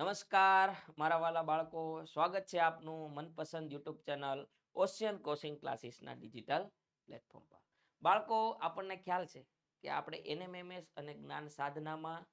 નમસ્કાર મારા વાલા બાળકો, સ્વાગત છે આપનું મનપસંદ યુટ્યુબ ચેનલ ઓશિયન કોચિંગ ક્લાસીસના ડિજિટલ પ્લેટફોર્મ પર. બાળકો, આપણને ખ્યાલ છે કે આપણે એનએમએમએસ અને જ્ઞાન સાધનામાં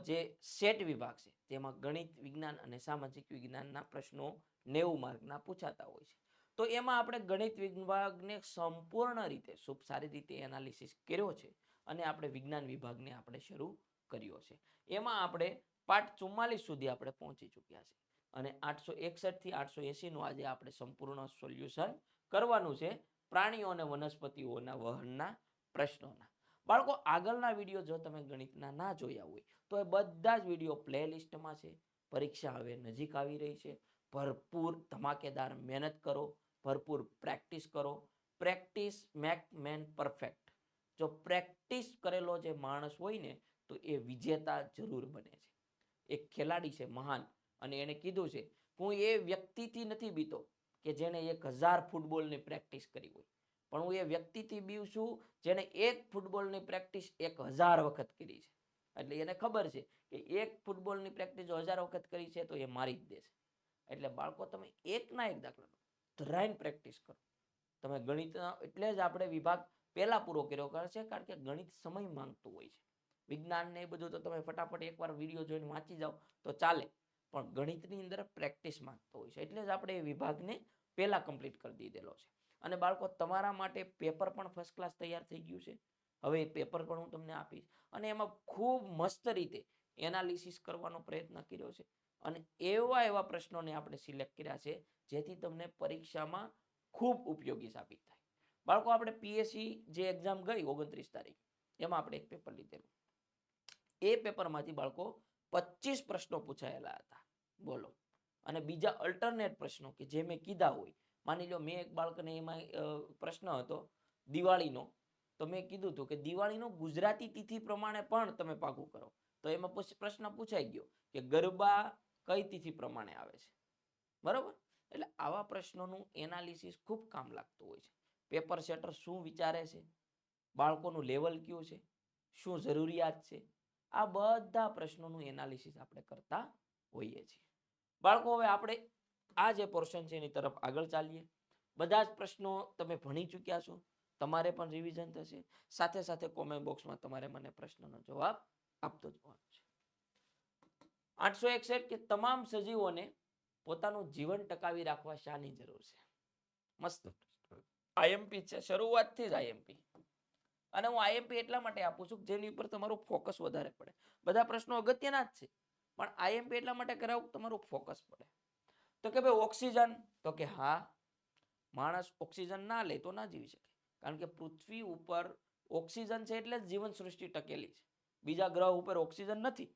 જે સેટ વિભાગ છે તેમાં ગણિત, વિજ્ઞાન અને સામાજિક વિજ્ઞાનના પ્રશ્નો 90 માર્કના પૂછાતા હોય છે. તો એમાં આપણે ગણિત વિભાગને સંપૂર્ણ રીતે ખૂબ સારી રીતે એનાલિસિસ કર્યો છે અને આપણે વિજ્ઞાન વિભાગને આપણે શરૂ કર્યો છે. એમાં આપણે પાઠ 44 સુધી આપણે પહોંચી ચૂક્યા છે અને 861 થી 880 નું આજે આપણે સંપૂર્ણ સોલ્યુશન કરવાનું છે પ્રાણીઓ અને વનસ્પતિઓના વહનના પ્રશ્નોના. બાળકો, આગળના વિડીયો જો તમે ગણિતના ના જોયા હોય તો એ બધા જ વિડીયો પ્લેલિસ્ટમાં છે. પરીક્ષા હવે નજીક આવી રહી છે. ભરપૂર ધમાકેદાર મહેનત કરો, ભરપૂર પ્રેક્ટિસ કરો. Practice make main perfect. જો પ્રેક્ટિસ કરેલો જે માણસ હોય ને તો એ વિજેતા જરૂર બને છે. એક ખેલાડી છે મહાન, અને એને કીધું છે હું એ વ્યક્તિથી નથી બીતો કે જેને 1000 ફૂટબોલની પ્રેક્ટિસ કરી હોય, પણ હું એ વ્યક્તિથી બીવ છું જેને એક ફૂટબોલની પ્રેક્ટિસ 1000 વખત કરી છે. એટલે એને ખબર છે કે એક ફૂટબોલની પ્રેક્ટિસ જો 1000 વખત કરી છે તો એ મારી જ દેશે. એટલે બાળકો, તમે એકના એક દાખલા ધરાઈને પ્રેક્ટિસ કરો. તમે ગણિતના એટલે જ આપણે વિભાગ પહેલા પૂરો કર્યો છે, કારણ કે ગણિત સમય માંગતું હોય છે. વિજ્ઞાન ને એ બધું તો તમે ફટાફટ એકવાર વિડીયો જોઈને વાંચી જાઓ તો ચાલે, પણ ગણિતની અંદર પ્રેક્ટિસ માંગતો હોય છે. એટલે જ આપણે એ વિભાગને પહેલા કમ્પ્લીટ કરી દીધેલો છે. અને બાળકો, તમારા માટે પેપર પણ ફર્સ્ટ ક્લાસ તૈયાર થઈ ગયું છે. હવે એ પેપર પણ હું તમને આપીશ અને એમાં ખૂબ મસ્ત રીતે એનાલિસિસ કરવાનો પ્રયત્ન કર્યો છે અને એવા એવા પ્રશ્નોને આપણે સિલેક્ટ કર્યા છે જેથી તમને પરીક્ષામાં ખૂબ ઉપયોગી સાબિત થાય. બાળકો, આપણે પીએસસી જે એક્ઝામ ગઈ 29 તારીખ, એમાં આપણે એક પેપર લીધેલું. એ પેપરમાંથી બાળકો 25 પ્રશ્નો પૂછાયેલા હતા. બોલો. અને બીજા અલ્ટરનેટ પ્રશ્નો કે જે મેં કીધા હોય, માની લો મેં એક બાળકને એમાં પ્રશ્ન હતો દિવાળીનો, તો મેં કીધું હતું કે દિવાળીનો ગુજરાતી તિથિ પ્રમાણે પણ તમે પાકું કરો. તો એમાં પ્રશ્ન પૂછાઈ ગયો કે ગરબા કઈ તિથિ પ્રમાણે આવે છે. બરોબર? એટલે આવા પ્રશ્નોનું એનાલિસિસ ખૂબ કામ લાગતું હોય છે. પેપર સેટર શું વિચારે છે, બાળકોનું લેવલ કયું છે, શું જરૂરિયાત છે, આ બધા પ્રશ્નોનું એનાલિસિસ આપણે કરતા હોઈએ છીએ. બાળકો, હવે આપણે આ જે પોર્શન છે એની તરફ આગળ ચાલીએ. બધા જ પ્રશ્નો તમે ભણી ચૂક્યા છો, તમારે પણ રિવિઝન થશે. સાથે સાથે કોમેન્ટ બોક્સમાં તમારે મને પ્રશ્નનો જવાબ આપતો જવાનો છે. 861 કે તમામ સજીવોને પોતાનું જીવન ટકાવી રાખવા શાની જરૂર છે? મસ્ત આઈએમપી છે, શરૂઆતથી જ આઈએમપી. અને હું આઈએમપી એટલા માટે આપું છું જેની ઉપર તમારું ફોકસ વધારે પડે. બધા પ્રશ્નો અગત્યના જ છે, પણ આઈએમપી એટલા માટે કરાવું તમારું ફોકસ પડે. તો કે ભાઈ ઓક્સિજન, તો કે હા, માણસ ઓક્સિજન ના લે તો ના જીવી શકે, કારણ કે પૃથ્વી ઉપર ઓક્સિજન છે એટલે જ જીવન સૃષ્ટિ ટકેલી છે. બીજા ગ્રહ ઉપર ઓક્સિજન નથી.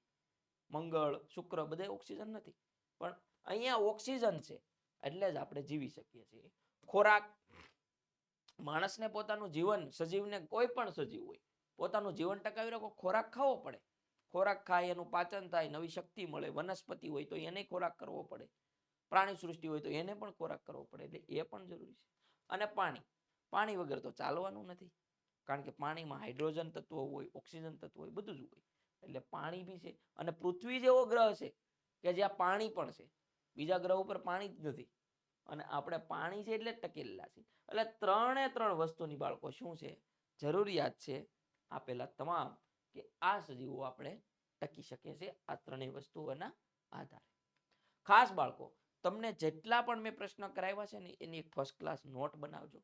મંગળ, શુક્ર બધે ઓક્સિજન નથી, પણ અહીંયા ઓક્સિજન છે એટલે જ આપણે જીવી શકીએ છીએ. ખોરાક, માણસને પોતાનું જીવન, સજીવને કોઈ પણ સજીવ હોય પોતાનું જીવન ટકાવી રાખો, ખોરાક ખાવો પડે. ખોરાક ખાય એનું પાચન થાય, નવી શક્તિ મળે. વનસ્પતિ હોય તો એને ખોરાક કરવો પડે, પ્રાણી સૃષ્ટિ હોય તો એને પણ ખોરાક કરવો પડે, એટલે એ પણ જરૂરી છે. અને પાણી, પાણી વગર તો ચાલવાનું નથી, કારણ કે પાણીમાં હાઇડ્રોજન તત્વો હોય, ઓક્સિજન તત્વો હોય, બધું જ હોય. એટલે પાણી બી છે. અને પૃથ્વી જેવો ગ્રહ છે કે જ્યાં પાણી પણ છે. બીજા ગ્રહ ઉપર પાણી જ નથી, અને આપણે પાણી છે એટલે ટકેલા છે. એટલે 3 વસ્તુની બાળકો શું છે, જરૂરિયાત છે આપેલા તમામ, કે આ સજીવો આપણે ટકી શકીએ છીએ આ 3 વસ્તુઓના આધારે. ખાસ બાળકો, તમને જેટલા પણ મેં પ્રશ્ન કરાવ્યા છે ને એની એક ફર્સ્ટ ક્લાસ નોટ બનાવજો,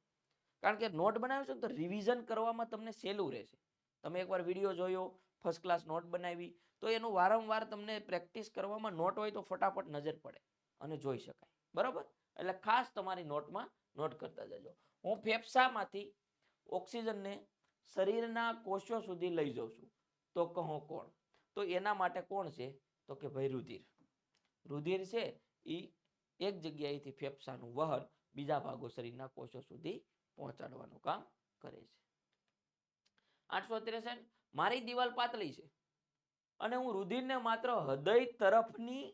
કારણ કે નોટ બનાવશો તો રિવિઝન કરવામાં તમને સહેલું રહેશે. તમે એકવાર વિડીયો જોયો, ફર્સ્ટ ક્લાસ નોટ બનાવી, તો એનું વારંવાર તમને પ્રેક્ટિસ કરવામાં નોટ હોય તો ફટાફટ નજર પડે અને જોઈ શકાય. બરાબર? એટલે ખાસ તમારી નોટમાં નોટ કરતા જજો. હું ફેફસામાંથી ઓક્સિજનને શરીરના કોષો સુધી લઈ જાઉં છું, તો કહો કોણ? તો એના માટે કોણ છે? તો કે ભાઈ રુધિર. રુધિર છે એ એક જગ્યાએથી ફેફસાનું વહન બીજા ભાગો શરીરના કોષો સુધી પહોંચાડવાનું કામ કરે છે. 863, મારી દિવાલ પાતળી છે અને હું રુધિરને માત્ર હૃદય તરફની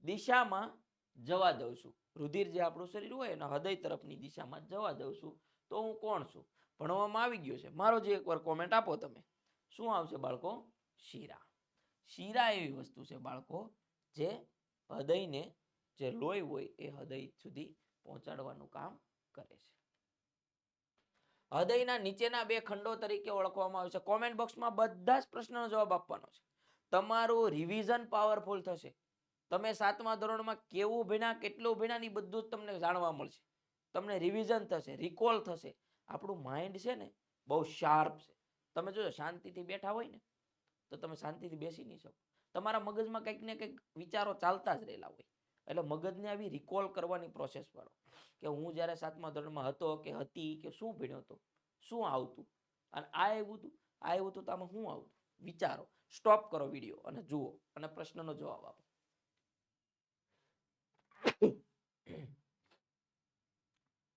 દિશામાં જવા દઉં છું. રુધિર જે આપણું શરીર હોય એના હૃદય તરફની દિશામાં જવા દઉં છું, તો હું કોણ છું? ભણવામાં આવી ગયો છે. મારો જે એકવાર કોમેન્ટ આપો તમે. શું આવશે બાળકો? શીરા. શીરા એવી વસ્તુ છે બાળકો જે હૃદયને જે લોહી હોય એ હૃદય સુધી પહોંચાડવાનું કામ કરે છે. હૃદયના નીચેના બે ખંડો તરીકે ઓળખવામાં આવે છે. કોમેન્ટ બોક્સમાં બધા જ પ્રશ્નનો જવાબ આપવાનો છે. તમારું રિવિઝન પાવરફુલ થશે. તમે 7મા ધોરણમાં કેવું ભણ્યા, કેટલું ભણ્યા, એ બધું જ તમને જાણવા મળશે. તમને રિવિઝન થશે, રિકોલ થશે. આપણું માઇન્ડ છે ને બહુ શાર્પ છે. તમે જોજો શાંતિથી બેઠા હોય ને તો તમે શાંતિથી બેસી નહીં શકો. તમારા મગજમાં કંઈક ને કંઈક વિચારો ચાલતા જ રહેલા હોય. એટલે મગજને આવી રિકોલ કરવાની પ્રોસેસ કરો કે હું જ્યારે 7મા ધોરણમાં હતો કે હતી કે શું ભણ્યો હતો, શું આવતું, અને આ આવ્યું હતું તો આમાં શું આવતું, વિચારો. સ્ટોપ કરો વિડીયો અને જુઓ અને પ્રશ્નનો જવાબ આપો.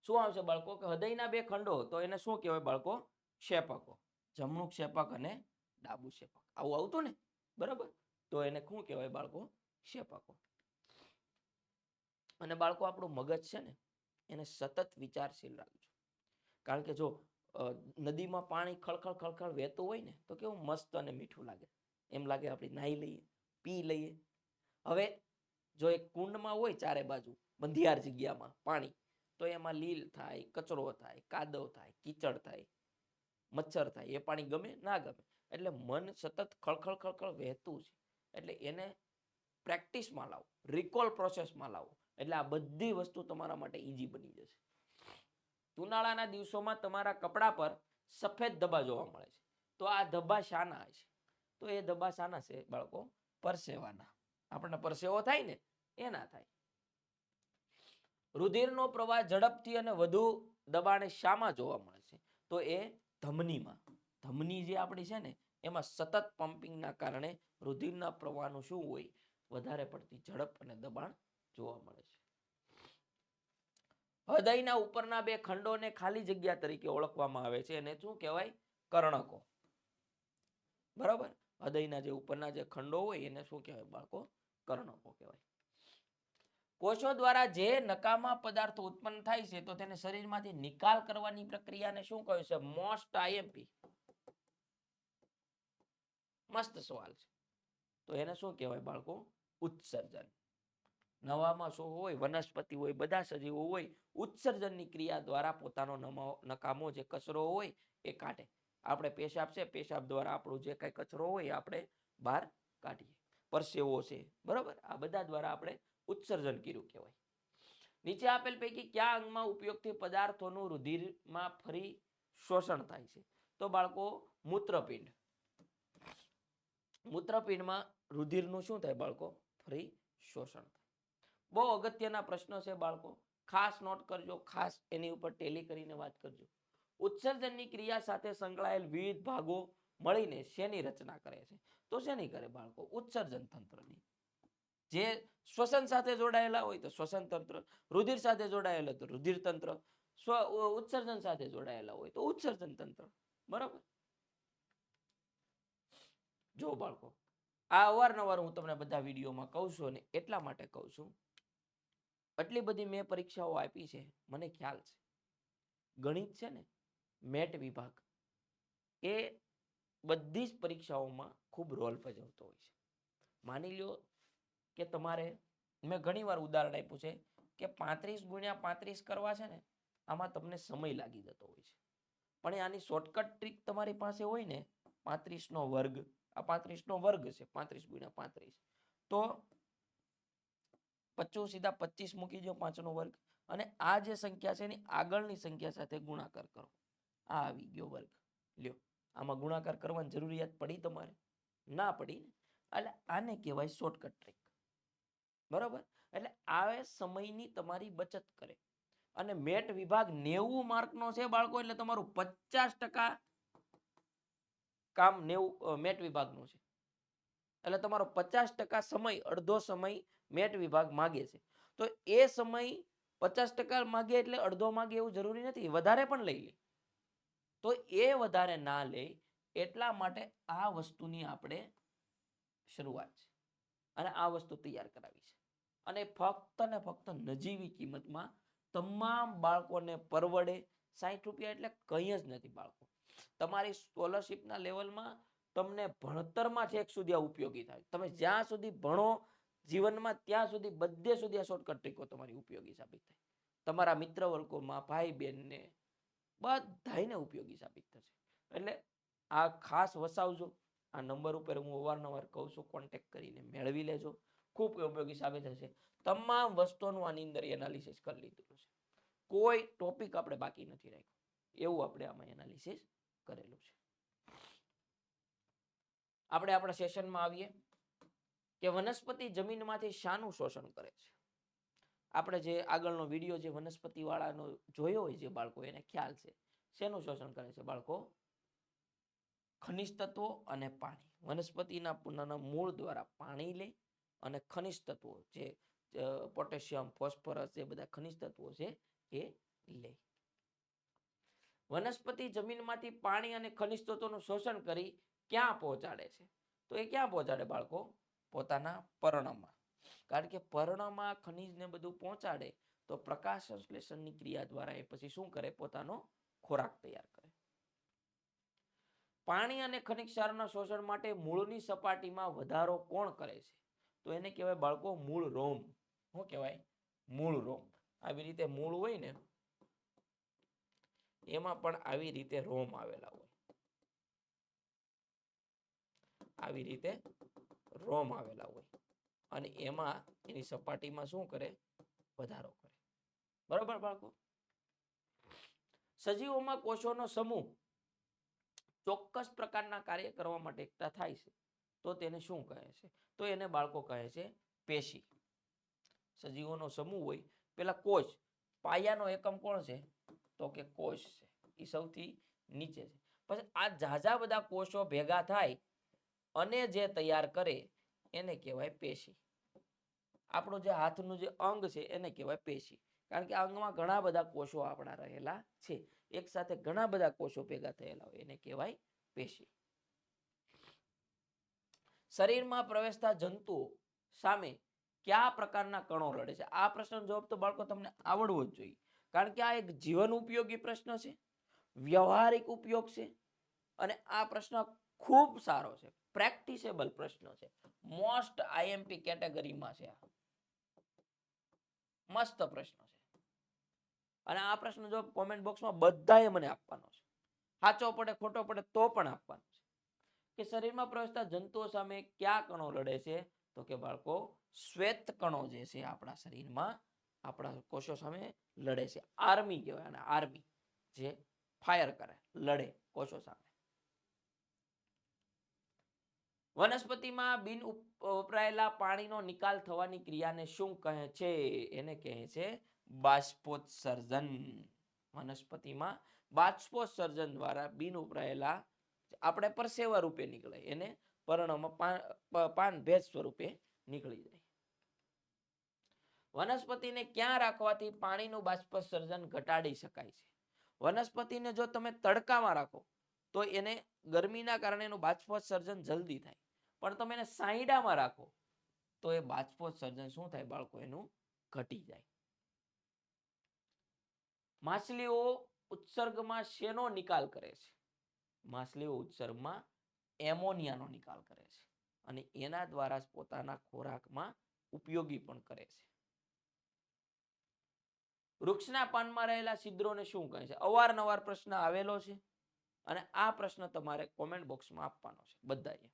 શું આવશે બાળકો? કે હૃદયના બે ખંડો, તો એને શું કહેવાય બાળકો? ક્ષેપકો. જમણું ક્ષેપક અને ડાબુ ક્ષેપક. આવું આવતું ને, બરાબર? તો એને શું કહેવાય બાળકો? ક્ષેપકો. અને બાળકો આપણું મગજ છે ને એને સતત વિચારશીલ રાખજો. કારણ કે જો નદીમાં પાણી ખળખળ ખળખળ વહેતું હોય ને તો કેવું મસ્ત અને મીઠું લાગે. એમ લાગે આપણે નાહી લઈએ, પી લઈએ. હવે જો એક કુંડમાં હોય ચારે બાજુ બંધિયાર જગ્યામાં પાણી, તો એમાં લીલ થાય, કચરો થાય, કાદવ થાય, કીચડ થાય, મચ્છર થાય. એ પાણી ગમે ના ગમે. એટલે મન સતત ખળખળ ખળખળ વહેતું છે. એટલે એને પ્રેક્ટિસમાં લાવો, રિકોલ પ્રોસેસમાં લાવો. એટલે આ બધી વસ્તુ તમારા માટે ઈઝી બની જશે. ઉનાળાના દિવસોમાં તમારા કપડા પર સફેદ ધબ્બા જોવા મળે છે. તો આ ધબ્બા શાના છે? તો એ ધબ્બા શાના છે બાળકો? પરસેવાના. આપણને પરસેવો થાય ને એના થાય. રુધિરનો પ્રવાહ ઝડપથી અને વધુ દબાણે શામાં જોવા મળે છે? તો એ ધમનીમાં. ધમની જે આપણી છે ને એમાં સતત પમ્પિંગના કારણે રુધિરના પ્રવાહનું શું હોય? વધારે પડતી ઝડપ અને દબાણ જોવા મળે છે. હૃદયના ઉપરના બે ખંડોને ખાલી જગ્યા તરીકે ઓળખવામાં આવે છે. એને શું કહેવાય? કર્ણકો. બરાબર? હૃદયના જે ઉપરના જે ખંડો હોય એને શું કહેવાય બાળકો? કર્ણકો કહેવાય. કોષો દ્વારા જે નકામા પદાર્થો ઉત્પન્ન થાય છે તો તેને શરીરમાંથી નિકાલ કરવાની પ્રક્રિયાને શું કહે છે? Most IMP. મસ્ત સવાલ છે. તો એને શું કહેવાય બાળકો? ઉત્સર્જન. નવામાં શું હોય? વનસ્પતિ હોય, બધા સજીવો હોય, ઉત્સર્જનની ક્રિયા દ્વારા પોતાનો નકામો જે કચરો હોય એ કાઢે. આપણે પેશાબ છે, પેશાબ દ્વારા આપણું જે કાંઈ કચરો હોય આપણે બહાર કાઢીએ. પરસેવો છે, બરાબર? આ બધા દ્વારા આપણે ઉત્સર્જન કર્યું કહેવાય. નીચે આપેલ પૈકી કયા અંગમાં ઉપયોગથી પદાર્થોનું રુધિરમાં ફરી શોષણ થાય છે? તો બાળકો મૂત્રપિંડ. મૂત્રપિંડમાં રુધિરનું શું થાય બાળકો? ફરી શોષણ થાય. બહુ અગત્યના પ્રશ્નો છે બાળકો, ખાસ નોટ કરજો, ખાસ એની ઉપર ટેલી કરીને વાત કરજો. ઉત્સર્જનની ક્રિયા સાથે સંકળાયેલ વિવિધ ભાગો મળીને શેની રચના કરે છે? તો શેની કરે બાળકો? ઉત્સર્જન તંત્રની. જે શ્વસન સાથે જોડાયેલા હોય તો શ્વસન તંત્ર, રુધિર સાથે જોડાયેલા તો રુધિર તંત્ર, ઉત્સર્જન સાથે જોડાયેલા હોય તો ઉત્સર્જન તંત્ર. બરાબર? જો બાળકો, આ અવારનવાર હું તમને બધા વિડીયોમાં કહું છું અને એટલા માટે કહું છું, આટલી બધી મેં પરીક્ષાઓ આપી છે, મને ખ્યાલ છે. ગણિત છે ને, મેટ વિભાગ એ બધી જ પરીક્ષાઓમાં ખૂબ રોલ ભજવતો હોય છે. માની લો કે તમારે, મેં ઘણી વાર ઉદાહરણ આપ્યું છે કે 35 × 35 કરવા છે ને આમાં તમને સમય લાગી જતો હોય છે. પણ આની શોર્ટકટ ટ્રીક તમારી પાસે હોય ને, 35 નો વર્ગ, આ 35 નો વર્ગ છે, 35 × 35, તો 25 સીધા 25 મૂકી દો, 5 નો વર્ગ, અને આ જે સંખ્યા છે એની આગળની સંખ્યા સાથે ગુણાકાર કરો. આ આવી ગયો વર્ગ. લ્યો, આમાં ગુણાકાર કરવાની જરૂરિયાત પડી તમારે? ના પડી. એટલે આને કહેવાય શોર્ટકટ ટ્રીક. બરાબર? એટલે આ સમયની તમારી બચત કરે. અને મેટ વિભાગ 90 માર્કનો છે બાળકો, એટલે તમારું 50% કામ મેટ વિભાગનું છે. એટલે તમારો 50% સમય, અડધો સમય મેટ વિભાગ માગે છે. તો એ સમય 50% માગે એટલે અડધો માગે એવું જરૂરી નથી, વધારે પણ લઈ લે. તો એ વધારે ના લે એટલા માટે આ વસ્તુની આપણે શરૂઆત છે અને આ વસ્તુ તૈયાર કરાવી છે. અને ફક્ત ને ફક્ત નજીવી કિંમતમાં તમામ બાળકોને પરવડે. 60 રૂપિયા એટલે કંઈ જ નથી બાળકો. તમારી સ્કોલરશીપના લેવલમાં તમને ભણતરમાં છેક સુધી ઉપયોગી થાય. તમે જ્યાં સુધી ભણો જીવનમાં ત્યાં સુધી બધે સુધી આ શોર્ટકટ ટ્રીકો તમારી ઉપયોગી સાબિત થાય. તમારા મિત્ર વર્ગોમાં ભાઈ બહેનને બધાને ઉપયોગી સાબિત થશે. એટલે આ ખાસ વસાવજો. આ નંબર ઉપર હું અવારનવાર કહું છું, કોન્ટેક્ટ કરીને મેળવી લેજો. ખૂબ ઉપયોગી સાબિત થશે. તમામ વસ્તુઓનું આની અંદર એનાલિસિસ કરી લીધું છે. કોઈ ટોપિક આપણે બાકી નથી રાખ્યો, એવું આપણે આમાં એનાલિસિસ કરેલું છે. આપણે આપણા સેશનમાં આવીએ કે વનસ્પતિ જમીનમાંથી શાનું શોષણ કરે છે. આપણે જે આગળનો વિડીયો જે વનસ્પતિ વાળાનો જોયો હોય જે બાળકો, એને ખ્યાલ છે શેનું શોષણ કરે છે બાળકો? ખનિજ તત્વો અને પાણી. વનસ્પતિના મૂળ દ્વારા પાણી લે અને ખનિજ તત્વો જે પોટેશિયમ, ફોસ્ફરસ, એ બધા ખનિજ તત્વો છે એ લે. વનસ્પતિ જમીનમાંથી પાણી અને ખનિજ તત્વોનું શોષણ કરી ક્યાં પહોંચાડે છે? તો એ ક્યાં પહોંચાડે બાળકો? પોતાના પર્ણમાં. કારણ કે પર્ણમાં ખનિજને બધું પહોંચાડે તો પ્રકાશ સંશ્લેષણની ક્રિયા દ્વારા એ પછી શું કરે? પોતાનો ખોરાક તૈયાર કરે. પાણી અને ખનિજ ક્ષારના શોષણ માટે મૂળની સપાટીમાં વધારો કોણ કરે છે? તો એને કહેવાય બાળકો મૂળ રોમ. શું કહેવાય? મૂળ રોમ. આવી રીતે મૂળ હોય ને, એમાં પણ આવી રીતે રોમ આવેલા હોય. આવી રીતે રોમ આવેલા હોય અને એમાં એની સપાટીમાં શું કરે? વધારો કરે. બરોબર બાળકો? સજીવોમાં કોષોનો સમૂહ ચોક્કસ પ્રકારના કાર્ય કરવા માટે એકઠા થાય છે તો તેને શું કહે છે? તો એને બાળકો કહે છે પેશી. સજીવોનો સમૂહ હોય, પેલા કોષ, પાયાનો એકમ કોણ છે? તો કે કોષ છે. એ સૌથી નીચે છે. પછી આ ઝાઝા બધા કોષો ભેગા થાય અને જે તૈયાર કરે એને કહેવાય પેશી. આપણું જે હાથનું જે અંગ છે એને કહેવાય પેશી. કારણ કે અંગમાં ઘણા બધા કોષો આપણા રહેલા છે. એક સાથે ઘણા બધા કોષો ભેગા થયેલા હોય એને કહેવાય પેશી. શરીરમાં પ્રવેશતા જંતુઓ સામે કયા પ્રકારના કણો લડે છે? આ પ્રશ્નનો જવાબ તો બાળકો તમને આવડવો જ જોઈએ. કારણ કે આ એક જીવન ઉપયોગી પ્રશ્ન છે, વ્યવહારિક ઉપયોગ છે અને આ પ્રશ્ન ખૂબ સારો છે, પ્રેક્ટિસેબલ પ્રશ્ન છે, મોસ્ટ આઈએમપી કેટેગરીમાં છે. મસ્ત પ્રશ્ન છે અને આ પ્રશ્ન જો કોમેન્ટ બોક્સમાં બધાએ મને આપવાનો છે. સાચો પડે ખોટો પડે તો પણ આપવાનો છે. કે શરીરમાં પ્રવેશતા જંતુઓ સામે કયા કણો લડે છે? તો કે બાળકો શ્વેત કણો જે છે આપણા શરીરમાં આપણા કોષો સામે લડે છે. આર્મી કહેવાય અને આર્મી જે ફાયર કરે, લડે કોષો સામે. વનસ્પતિમાં બિન વપરાયેલા પાણીનો નિકાલ થવાની ક્રિયાને શું કહે છે? એને કહે છે બાષ્પોત્સર્જન. વનસ્પતિમાં બાષ્પોત્સર્જન દ્વારા બિન વપરાયેલા આપણે પરસેવા રૂપે નીકળે એને પર્ણમાં પાન ભેજ સ્વરૂપે નીકળી જાય. વનસ્પતિને ક્યાં રાખવાથી પાણીનું બાષ્પોત્સર્જન ઘટાડી શકાય છે? વનસ્પતિને જો તમે તડકામાં રાખો તો એને ગરમીના કારણે એનું બાષ્પોત્સર્જન જલ્દી થાય. પણ તમે એને સાયડામાં રાખો તો એ બાષ્પોત્સર્જન શું થાય બાળકો? એનું ઘટી જાય. માછલીઓ ઉત્સર્ગમાં શેનો નિકાલ કરે છે? માછલીઓ ઉત્સર્ગમાં એમોનિયાનો નિકાલ કરે છે અને એના દ્વારા જ પોતાના ખોરાકમાં ઉપયોગી પણ કરે છે. વૃક્ષના પાનમાં રહેલા છિદ્રોને શું કહે છે? અવારનવાર પ્રશ્ન આવેલો છે અને આ પ્રશ્ન તમારે કોમેન્ટ બોક્સમાં આપવાનો છે બધાએ.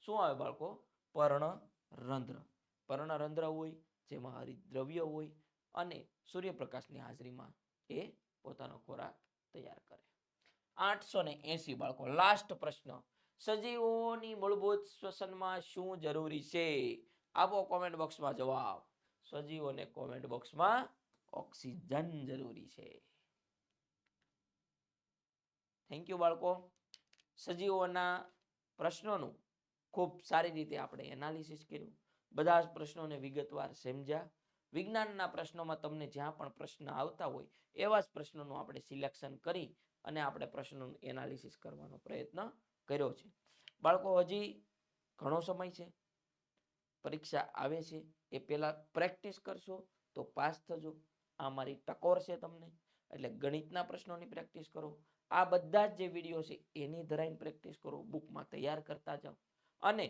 શું આવે બાળકો? પર્ણરંધ્ર. પર્ણરંધ્ર હોય જેમાં હરિતદ્રવ્ય હોય અને સૂર્યપ્રકાશની હાજરીમાં એ પોતાનો ખોરાક તૈયાર કરે. 880 બાળકો, લાસ્ટ પ્રશ્ન. સજીવોની મૂળભૂત શ્વસનમાં શું જરૂરી છે? આપો કોમેન્ટ બોક્સમાં જવાબ. સજીવોને કોમેન્ટ બોક્સમાં ઓક્સિજન જરૂરી છે. થેન્ક યુ બાળકો. સજીવોના પ્રશ્નોનું ખૂબ સારી રીતે આપણે એનાલિસિસ કર્યું. બધા જ પ્રશ્નોને વિગતવાર સમજ્યા. વિજ્ઞાનના પ્રશ્નોમાં તમને જ્યાં પણ પ્રશ્ન આવતા હોય એવા જ પ્રશ્નોનું આપણે સિલેક્શન કરી અને આપણે પ્રશ્નોનું એનાલિસિસ કરવાનો પ્રયત્ન કર્યો છે. બાળકો હજી ઘણો સમય છે, પરીક્ષા આવે છે, એ પહેલાં પ્રેક્ટિસ કરશો તો પાસ થજો. આ મારી ટકોર છે તમને. એટલે ગણિતના પ્રશ્નોની પ્રેક્ટિસ કરો. આ બધા જ જે વિડીયો છે એની ધરાઈને પ્રેક્ટિસ કરો, બુકમાં તૈયાર કરતા જાઓ અને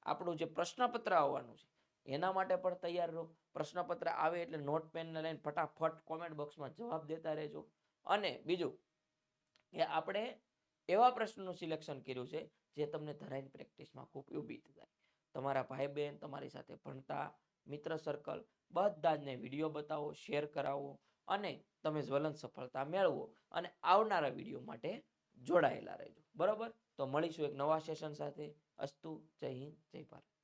આપણું જે પ્રશ્નપત્ર આવવાનું છે એના માટે પણ તૈયાર રહો. પ્રશ્નપત્ર આવે એટલે નોટ પેનને લઈને ફટાફટ કોમેન્ટ બોક્સમાં જવાબ દેતા રહેજો. અને બીજું કે આપણે એવા પ્રશ્નોનું સિલેક્શન કર્યું છે જે તમને ધરાઈને પ્રેક્ટિસમાં ખૂબ ઉપયોગી થાય. તમારા ભાઈ બહેન, તમારી સાથે ભણતા મિત્ર સર્કલ બધા જને વિડીયો બતાવો, શેર કરાવો અને તમે જ્વલંત સફળતા મેળવો અને આવનારા વિડીયો માટે જોડાયેલા રહેજો. બરોબર? તો મળીશું એક નવા સેશન સાથે. અસ્તુ. જય હિન્દ, જય ભારત.